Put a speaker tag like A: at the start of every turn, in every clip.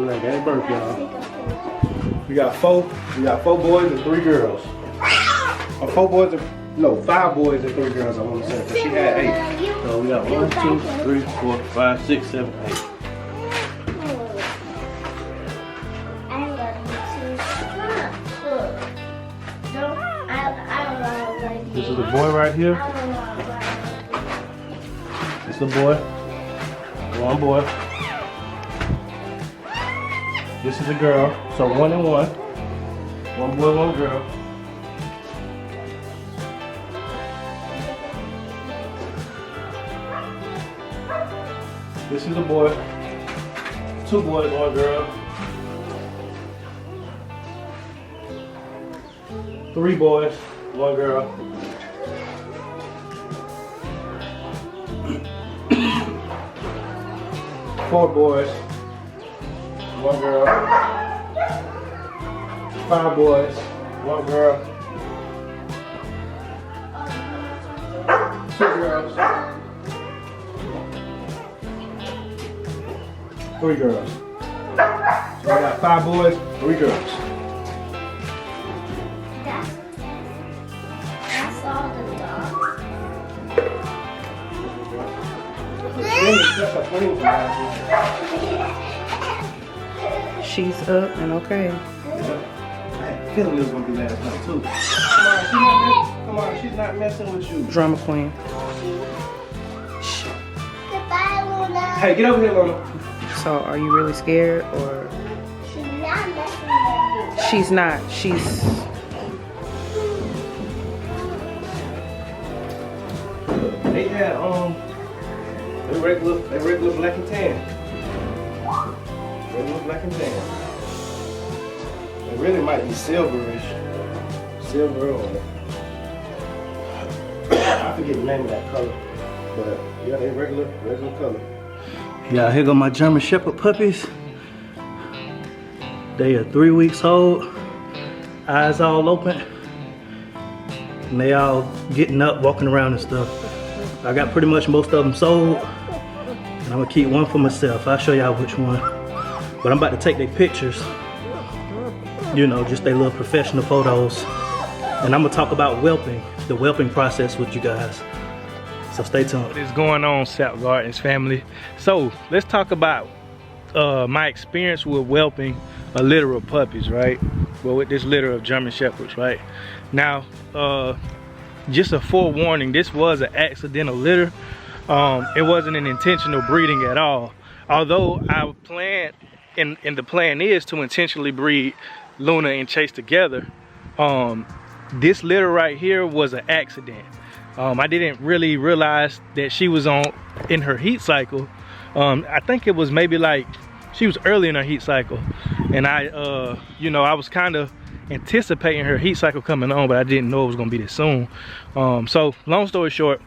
A: Look at that, gave birth, y'all. We got four boys and 3 girls. Or 4 boys and, no, 5 boys and 3 girls, I want to say, because she had 8. So we got 1, 2, 3, 4, 5, 6, 7, 8. This is the boy right here. This is the boy. 1 boy. This is a girl. So 1 and 1. 1 boy, 1 girl. This is a boy. 2 boys, 1 girl. 3 boys, 1 girl. 4 boys, 1 girl. 5 boys, 1 girl. 2 girls. 3 girls. So I got 5 boys, 3 girls.
B: That's all the dogs.
C: She's up and okay.
A: I had a feeling it was gonna be last night too. Come on, she's not messing with you.
C: Drama queen.
B: Goodbye, Luna.
A: Hey, get over here, Luna.
C: So are you really scared or?
B: She's not messing with you.
C: She's not. She's.
A: They had they regular black and tan. Regular black and tan. They really might be silverish. Silver or I forget the name of that color. But yeah, they regular color. Yeah, here go my German Shepherd puppies. They are 3 weeks old. Eyes all open. And they all getting up, walking around and stuff. I got pretty much most of them sold. And I'm gonna keep 1 for myself. I'll show y'all which one. But I'm about to take their pictures. You know, just their little professional photos. And I'm gonna talk about whelping, the whelping process with you guys. So stay tuned.
D: What is going on, Sap Gardens family? So let's talk about my experience with whelping a litter of puppies, right? Well, with this litter of German Shepherds, right? Now, just a forewarning, this was an accidental litter. It wasn't an intentional breeding at all. Although our plan, and the plan is to intentionally breed Luna and Chase together, this litter right here was an accident. I didn't really realize that she was in her heat cycle. I think it was maybe like, she was early in her heat cycle. And you know, I was kind of anticipating her heat cycle coming on, but I didn't know it was gonna be this soon. So long story short,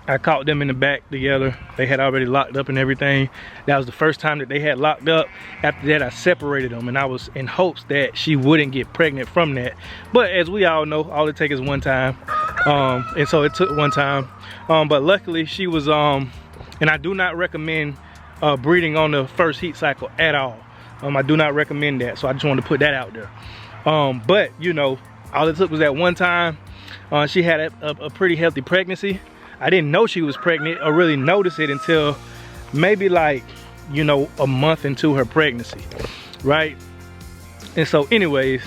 D: I caught them in the back together. They had already locked up and everything. That was the first time that they had locked up. After that, I separated them, and I was in hopes that she wouldn't get pregnant from that. But as we all know, all it takes is 1 time. And so it took 1 time. But luckily she was, and I do not recommend breeding on the first heat cycle at all. I do not recommend that. So I just wanted to put that out there. But you know, all it took was that 1 time. She had a pretty healthy pregnancy. I didn't know she was pregnant or really notice it until maybe like, you know, a month into her pregnancy, right? And so anyways,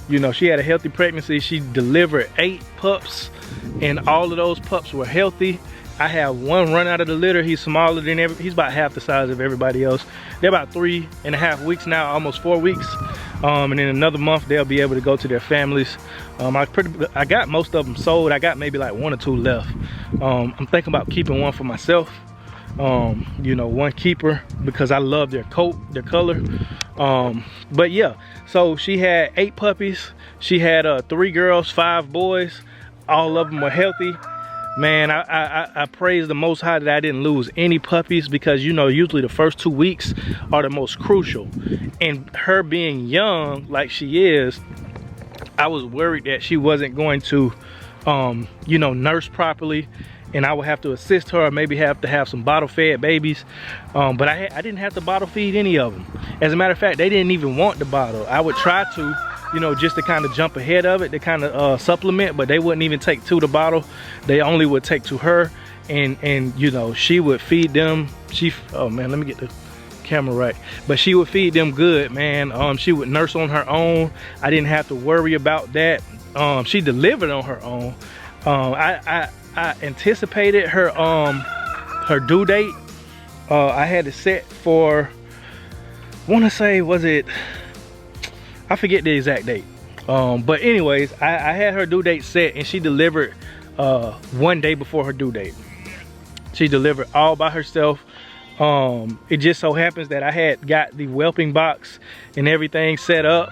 D: you know, she had a healthy pregnancy. She delivered 8 pups and all of those pups were healthy. I have 1 run out of the litter. He's smaller than he's about half the size of everybody else. They're about 3.5 weeks now, almost 4 weeks. And in another month, they'll be able to go to their families. I got most of them sold. I got maybe like 1 or 2 left. I'm thinking about keeping 1 for myself. You know, 1 keeper because I love their coat, their color. But yeah, so she had 8 puppies. She had 3 girls, 5 boys. All of them were healthy. Man, I praise the Most High that I didn't lose any puppies because, you know, usually the first 2 weeks are the most crucial. And her being young like she is, I was worried that she wasn't going to you know, nursed properly, and I would have to assist her, or maybe have to have some bottle fed babies. But I didn't have to bottle feed any of them. As a matter of fact, they didn't even want the bottle. I would try to, you know, just to kind of jump ahead of it, to kind of supplement, but they wouldn't even take to the bottle. They only would take to her, and you know, she would feed them. Oh man, let me get the camera right. But she would feed them good, man. She would nurse on her own. I didn't have to worry about that. She delivered on her own. I anticipated her due date. I had it set for, I want to say, was it, I forget the exact date. But anyways, I had her due date set, and she delivered 1 day before her due date. She delivered all by herself. It just so happens that I had got the whelping box and everything set up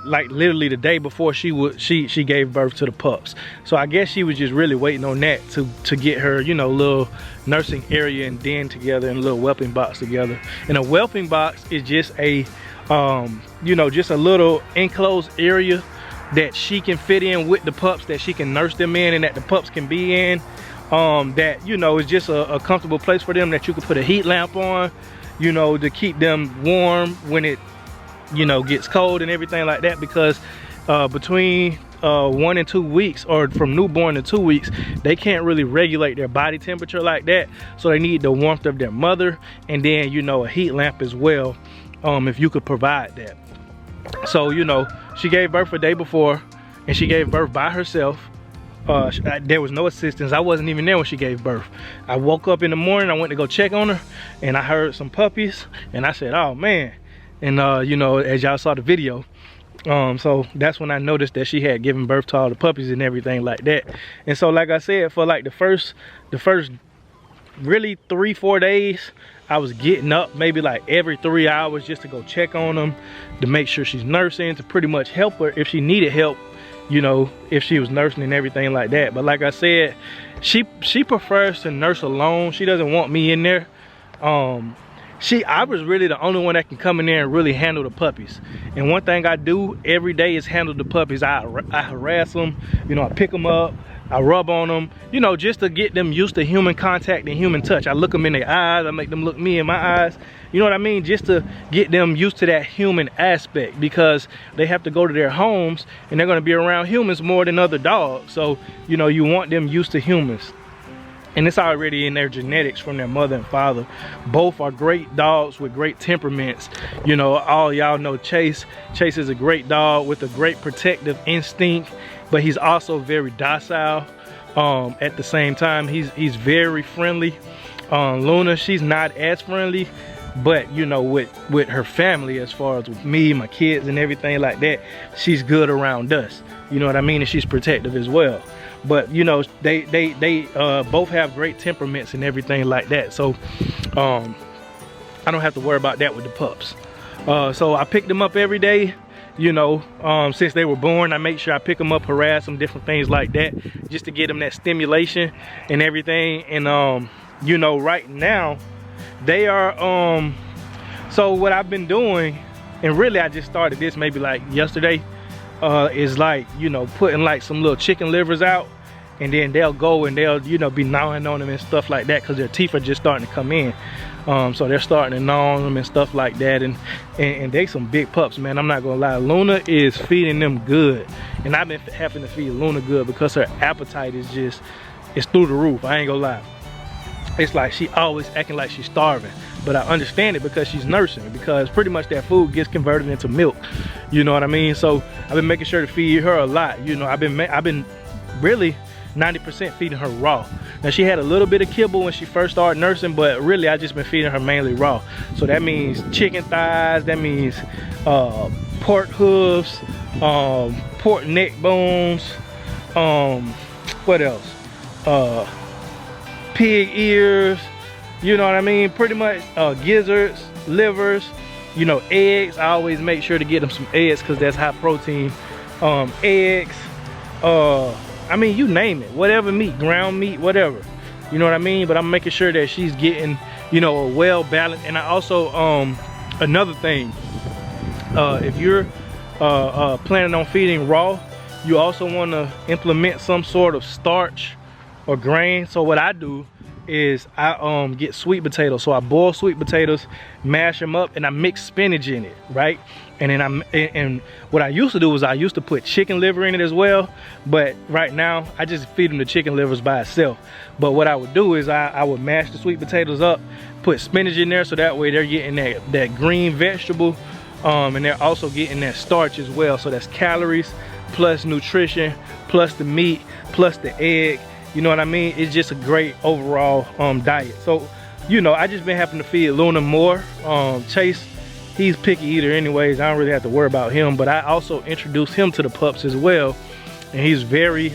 D: like literally the day before she gave birth to the pups. So I guess she was just really waiting on that to get her, you know, little nursing area and den together, and a little whelping box together. And a whelping box is just a you know, just a little enclosed area that she can fit in with the pups, that she can nurse them in, and that the pups can be in. That, you know, is just a comfortable place for them, that you can put a heat lamp on, you know, to keep them warm when it, you know, gets cold and everything like that. Because between 1 and 2 weeks, or from newborn to 2 weeks, they can't really regulate their body temperature like that. So they need the warmth of their mother, and then, you know, a heat lamp as well, if you could provide that. So, you know, she gave birth a day before, and she gave birth by herself. There was no assistance. I wasn't even there when she gave birth. I woke up in the morning, I went to go check on her, and I heard some puppies, and I said, oh man. And you know, as y'all saw the video, so that's when I noticed that she had given birth to all the puppies and everything like that. And so, like I said, for like the first really 3-4 days, I was getting up maybe like every 3 hours just to go check on them, to make sure she's nursing, to pretty much help her if she needed help, you know, if she was nursing and everything like that. But like I said, she prefers to nurse alone. She doesn't want me in there. I was really the only one that can come in there and really handle the puppies. And one thing I do every day is handle the puppies. I harass them, you know, I pick them up, I rub on them, you know, just to get them used to human contact and human touch. I look them in their eyes, I make them look me in my eyes, you know what I mean? Just to get them used to that human aspect, because they have to go to their homes and they're gonna be around humans more than other dogs. So, you know, you want them used to humans. And it's already in their genetics from their mother and father. Both are great dogs with great temperaments. You know, all y'all know Chase. Chase is a great dog with a great protective instinct, but he's also very docile. At the same time, he's very friendly. Luna, she's not as friendly, but you know, with her family, as far as with me, my kids and everything like that, she's good around us. You know what I mean? And she's protective as well. But you know, they both have great temperaments and everything like that. So I don't have to worry about that with the pups. So I pick them up every day, you know, since they were born. I make sure I pick them up, harass them, different things like that, just to get them that stimulation and everything. And you know, right now they are so what I've been doing, and really I just started this maybe like yesterday, is like, you know, putting like some little chicken livers out, and then they'll go and they'll, you know, be gnawing on them and stuff like that, because their teeth are just starting to come in. So they're starting to gnaw on them and stuff like that, and they some big pups, man. I'm not gonna lie, Luna is feeding them good, and I've been having to feed Luna good because her appetite is just, it's through the roof. I ain't gonna lie. It's like she always acting like she's starving, but I understand it because she's nursing, because pretty much that food gets converted into milk, you know what I mean? So I've been making sure to feed her a lot. You know, I've been really 90% feeding her raw. Now she had a little bit of kibble when she first started nursing, but really I just been feeding her mainly raw. So that means chicken thighs, that means pork hooves, pork neck bones, what else? Pig ears, you know what I mean? Pretty much gizzards, livers, you know, eggs. I always make sure to get them some eggs because that's high protein. Eggs, I mean, you name it, whatever meat, ground meat, whatever, you know what I mean? But I'm making sure that she's getting, you know, a well balanced. And I also, another thing, if you're planning on feeding raw, you also want to implement some sort of starch or grain. So what I do is I get sweet potatoes. So I boil sweet potatoes, mash them up, and I mix spinach in it, right? And then and what I used to do was I used to put chicken liver in it as well, but right now I just feed them the chicken livers by itself. But what I would do is I would mash the sweet potatoes up, put spinach in there, so that way they're getting that green vegetable, and they're also getting that starch as well. So that's calories plus nutrition plus the meat plus the egg. You know what I mean? It's just a great overall diet. So, you know, I just been having to feed Luna more. Chase, he's picky eater anyways. I don't really have to worry about him, but I also introduced him to the pups as well. And he's very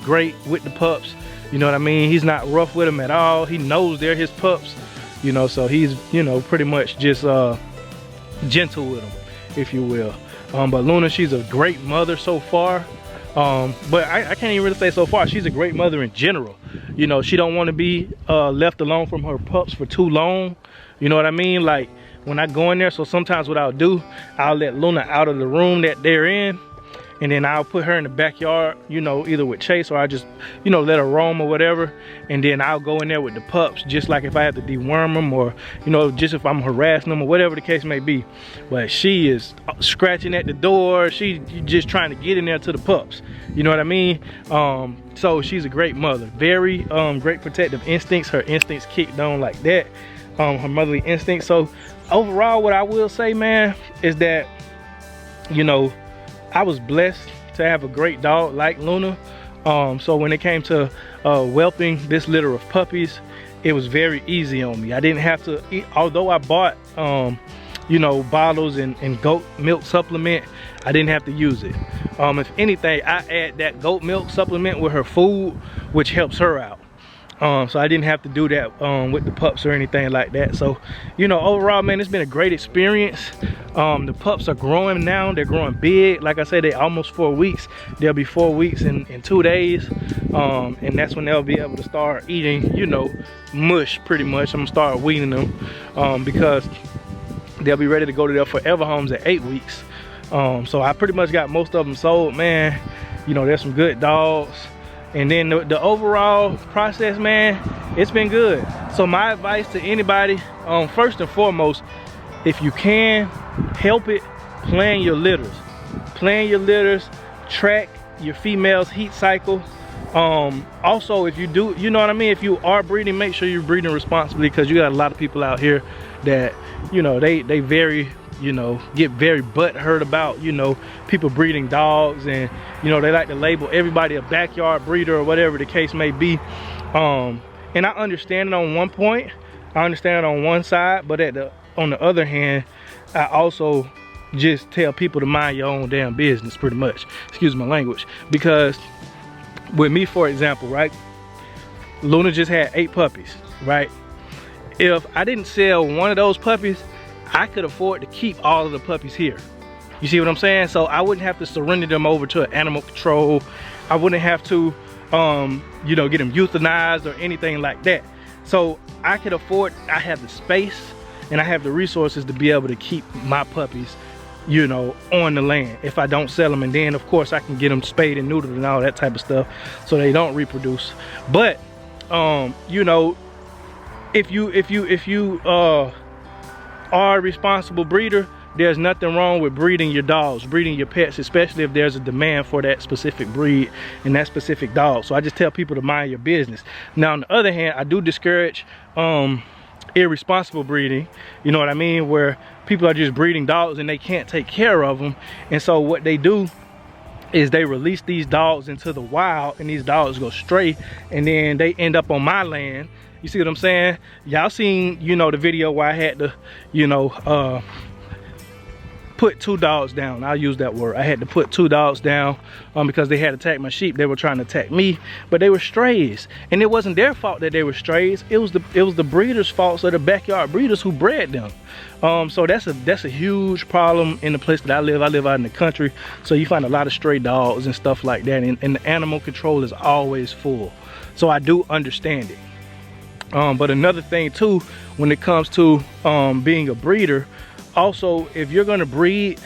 D: great with the pups. You know what I mean? He's not rough with them at all. He knows they're his pups, you know, so he's, you know, pretty much just gentle with them, if you will. But Luna, she's a great mother so far. But I can't even really say so far. She's a great mother in general. You know, she don't want to be left alone from her pups for too long. You know what I mean? Like when I go in there, so sometimes what I'll do, I'll let Luna out of the room that they're in, and then I'll put her in the backyard, you know, either with Chase, or I just, you know, let her roam or whatever. And then I'll go in there with the pups, just like if I have to deworm them, or, you know, just if I'm harassing them or whatever the case may be. But she is scratching at the door. She just trying to get in there to the pups. You know what I mean? So she's a great mother. Very great protective instincts. Her instincts kicked on like that. Her motherly instincts. So overall, what I will say, man, is that, you know, I was blessed to have a great dog like Luna. So when it came to whelping this litter of puppies, it was very easy on me. I didn't have to eat, although I bought you know, bottles and goat milk supplement, I didn't have to use it. If anything, I add that goat milk supplement with her food, which helps her out. So I didn't have to do that with the pups or anything like that. So, you know, overall, man, it's been a great experience. The pups are growing now. They're growing big. Like I said, they're almost 4 weeks. They'll be 4 weeks in 2 days. And that's when they'll be able to start eating, you know, mush pretty much. I'm gonna start weaning them because they'll be ready to go to their forever homes at 8 weeks. So I pretty much got most of them sold, man. You know, there's some good dogs. And then the overall process, man, it's been good. So my advice to anybody, first and foremost, if you can help it, plan your litters. Plan your litters, track your female's heat cycle. Also, if you do, you know what I mean, if you are breeding, make sure you're breeding responsibly, because you got a lot of people out here that, you know, they very, you know, get very butthurt about, you know, people breeding dogs, and, you know, they like to label everybody a backyard breeder or whatever the case may be. And I understand it on one point, I understand it on one side, but on the other hand, I also just tell people to mind your own damn business, pretty much. Excuse my language. Because with me, for example, right, Luna just had 8 puppies, right? If I didn't sell one of those puppies, I could afford to keep all of the puppies here. You see what I'm saying? So I wouldn't have to surrender them over to animal control. I wouldn't have to, you know, get them euthanized or anything like that. So I could afford, I have the space and I have the resources to be able to keep my puppies, you know, on the land if I don't sell them. And then of course I can get them spayed and neutered and all that type of stuff so they don't reproduce. But you know, if you are a responsible breeder, there's nothing wrong with breeding your dogs, breeding your pets, especially if there's a demand for that specific breed and that specific dog. So I just tell people to mind your business. Now on the other hand, I do discourage irresponsible breeding, you know what I mean, where people are just breeding dogs and they can't take care of them. And so what they do is they release these dogs into the wild, and these dogs go stray, and then they end up on my land. You see what I'm saying? Y'all seen, you know, the video where I had to, you know, put 2 dogs down. I'll use that word. I had to put 2 dogs down because they had attacked my sheep. They were trying to attack me, but they were strays, and it wasn't their fault that they were strays. It was the breeders' fault, so the backyard breeders who bred them. So that's a huge problem in the place that I live. I live out in the country, so you find a lot of stray dogs and stuff like that, and the animal control is always full. So I do understand it. But another thing too, when it comes to being a breeder, also if you're going to breed,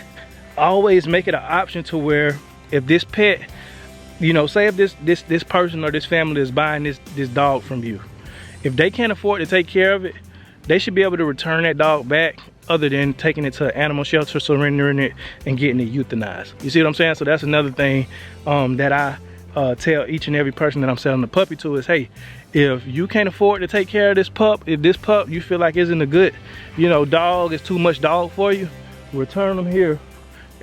D: always make it an option to where if this pet you know, say if this person or this family is buying this dog from you, if they can't afford to take care of it, they should be able to return that dog back, other than taking it to an animal shelter, surrendering it, and getting it euthanized. You see what I'm saying? So that's another thing that I tell each and every person that I'm selling the puppy to is, hey, if you can't afford to take care of this pup, if this pup you feel like isn't a good, you know, dog, is too much dog for you, return them here.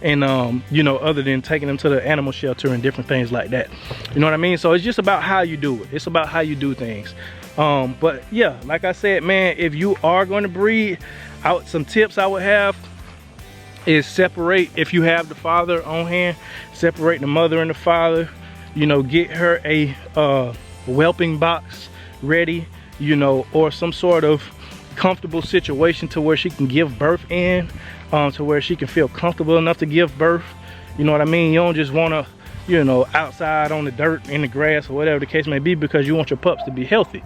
D: And you know, other than taking them to the animal shelter and different things like that. You know what I mean? So it's just about how you do it. It's about how you do things. But yeah, like I said, man, if you are going to breed, out some tips I would have is separate, if you have the father on hand, separate the mother and the father. You know, get her a whelping box ready, you know, or some sort of comfortable situation to where she can give birth in, to where she can feel comfortable enough to give birth. You know what I mean? You don't just want to, you know, outside on the dirt, in the grass, or whatever the case may be, because you want your pups to be healthy.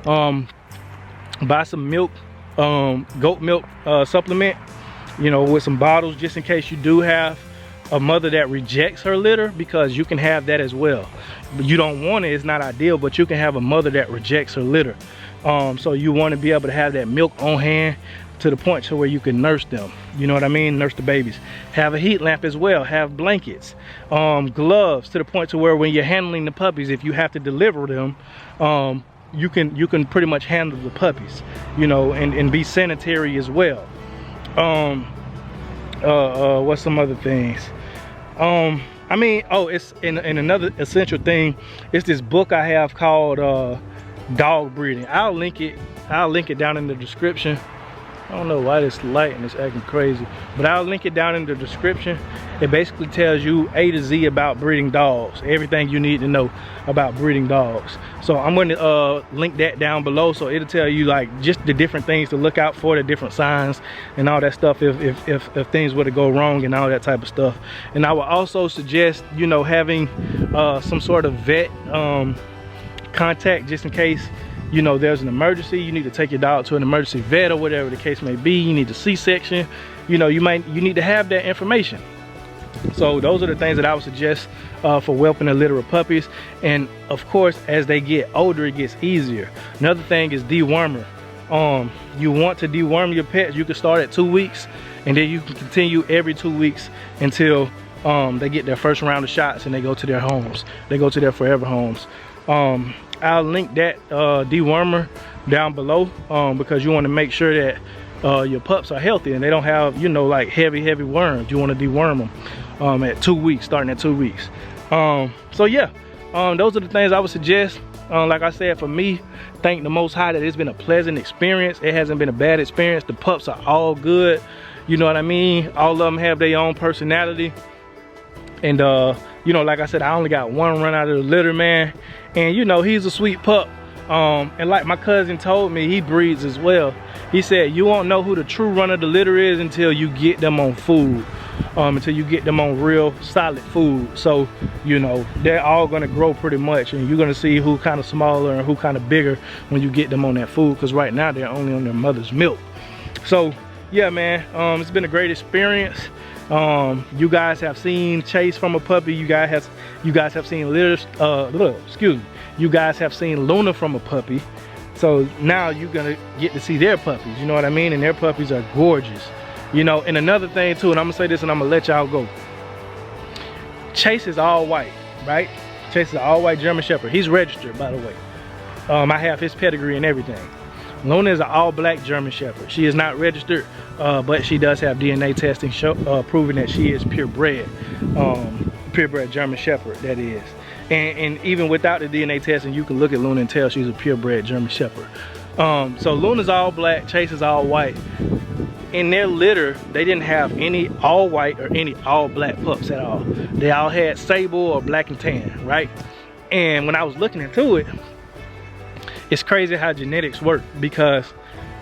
D: Buy some milk, goat milk supplement, you know, with some bottles, just in case you do have a mother that rejects her litter, because you can have that as well. But you don't want it, it's not ideal, but you can have a mother that rejects her litter. So you want to be able to have that milk on hand to the point to where you can nurse them. You know what I mean? Nurse the babies. Have a heat lamp as well. Have blankets, gloves, to the point to where when you're handling the puppies, if you have to deliver them, you can pretty much handle the puppies, you know, and be sanitary as well. What's some other things? I mean, oh, it's in another essential thing. It's this book I have called Dog Breeding. I'll link it down in the description. I don't know why this lighting is acting crazy, but I'll link it down in the description. It basically tells you A to Z about breeding dogs, everything you need to know about breeding dogs. So I'm going to link that down below, so it'll tell you like just the different things to look out for, the different signs and all that stuff if things were to go wrong and all that type of stuff. And I would also suggest, you know, having some sort of vet contact, just in case, you know, there's an emergency, you need to take your dog to an emergency vet or whatever the case may be. You need a C-section, you know, you need to have that information. So those are the things that I would suggest for whelping and litter of puppies. And of course, as they get older, it gets easier. Another thing is dewormer. You want to deworm your pets, you can start at 2 weeks, and then you can continue every 2 weeks until they get their first round of shots and they go to their homes. They go to their forever homes. I'll link that dewormer down below, because you want to make sure that your pups are healthy and they don't have, you know, like heavy worms. You want to deworm them at 2 weeks, starting at 2 weeks. So yeah, those are the things I would suggest. Like I said, for me, thank the Most High that it's been a pleasant experience. It hasn't been a bad experience. The pups are all good, you know what I mean? All of them have their own personality. And you know, like I said, I only got one run out of the litter, man. And you know, he's a sweet pup. And like my cousin told me, he breeds as well. He said, you won't know who the true run of the litter is until you get them on food. Until you get them on real solid food. So, you know, they're all gonna grow pretty much, and you're gonna see who kind of smaller and who kind of bigger when you get them on that food, because right now they're only on their mother's milk. So yeah, man, it's been a great experience. You guys have seen Chase from a puppy. You guys have seen you guys have seen Luna from a puppy. So now you're gonna get to see their puppies, you know what I mean? And their puppies are gorgeous, you know. And another thing too, and I'm gonna say this and I'm gonna let y'all go. Chase is all white, right? Chase is an all white German Shepherd. He's registered, by the way. I have his pedigree and everything. Luna is an all black German Shepherd. She is not registered, but she does have DNA testing proving that she is purebred German Shepherd, that is. And even without the DNA testing, you can look at Luna and tell she's a purebred German Shepherd. So Luna's all black, Chase is all white. In their litter, they didn't have any all white or any all black pups at all. They all had sable or black and tan, right? And when I was looking into it, it's crazy how genetics work, because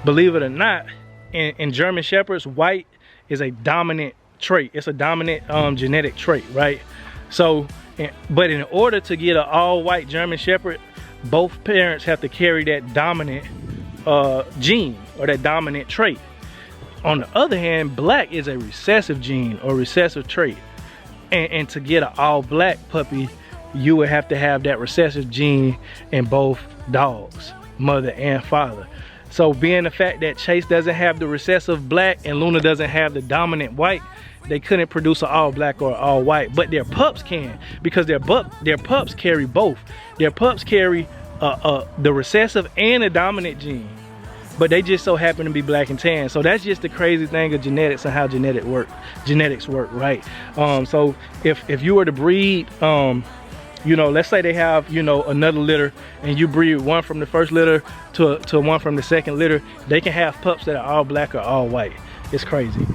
D: believe it or not, in German Shepherds, white is a dominant trait. It's a dominant genetic trait, right? So, but in order to get an all-white German Shepherd, both parents have to carry that dominant gene or that dominant trait. On the other hand, black is a recessive gene or recessive trait. And to get an all-black puppy, you would have to have that recessive gene in both dogs, mother and father. So being the fact that Chase doesn't have the recessive black and Luna doesn't have the dominant white, they couldn't produce an all black or all white, but their pups can, because their pups carry both. Their pups carry the recessive and the dominant gene, but they just so happen to be black and tan. So that's just the crazy thing of genetics and how genetics work, right? So if you were to breed, you know, let's say they have, you know, another litter, and you breed one from the first litter to one from the second litter, they can have pups that are all black or all white. It's crazy.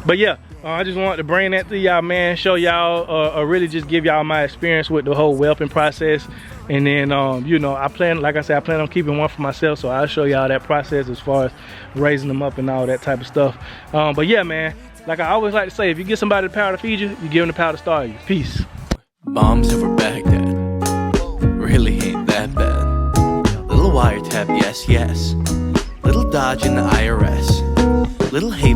D: But yeah, I just wanted to bring that to y'all, man, show y'all, or really just give y'all my experience with the whole whelping process. And then, you know, like I said, I plan on keeping one for myself, so I'll show y'all that process as far as raising them up and all that type of stuff. But yeah, man, like I always like to say, if you get somebody the power to feed you, you give them the power to starve you. Peace.
E: Bombs over Baghdad really ain't that bad. Little wiretap, yes, yes. Little dodge in the IRS. Little hate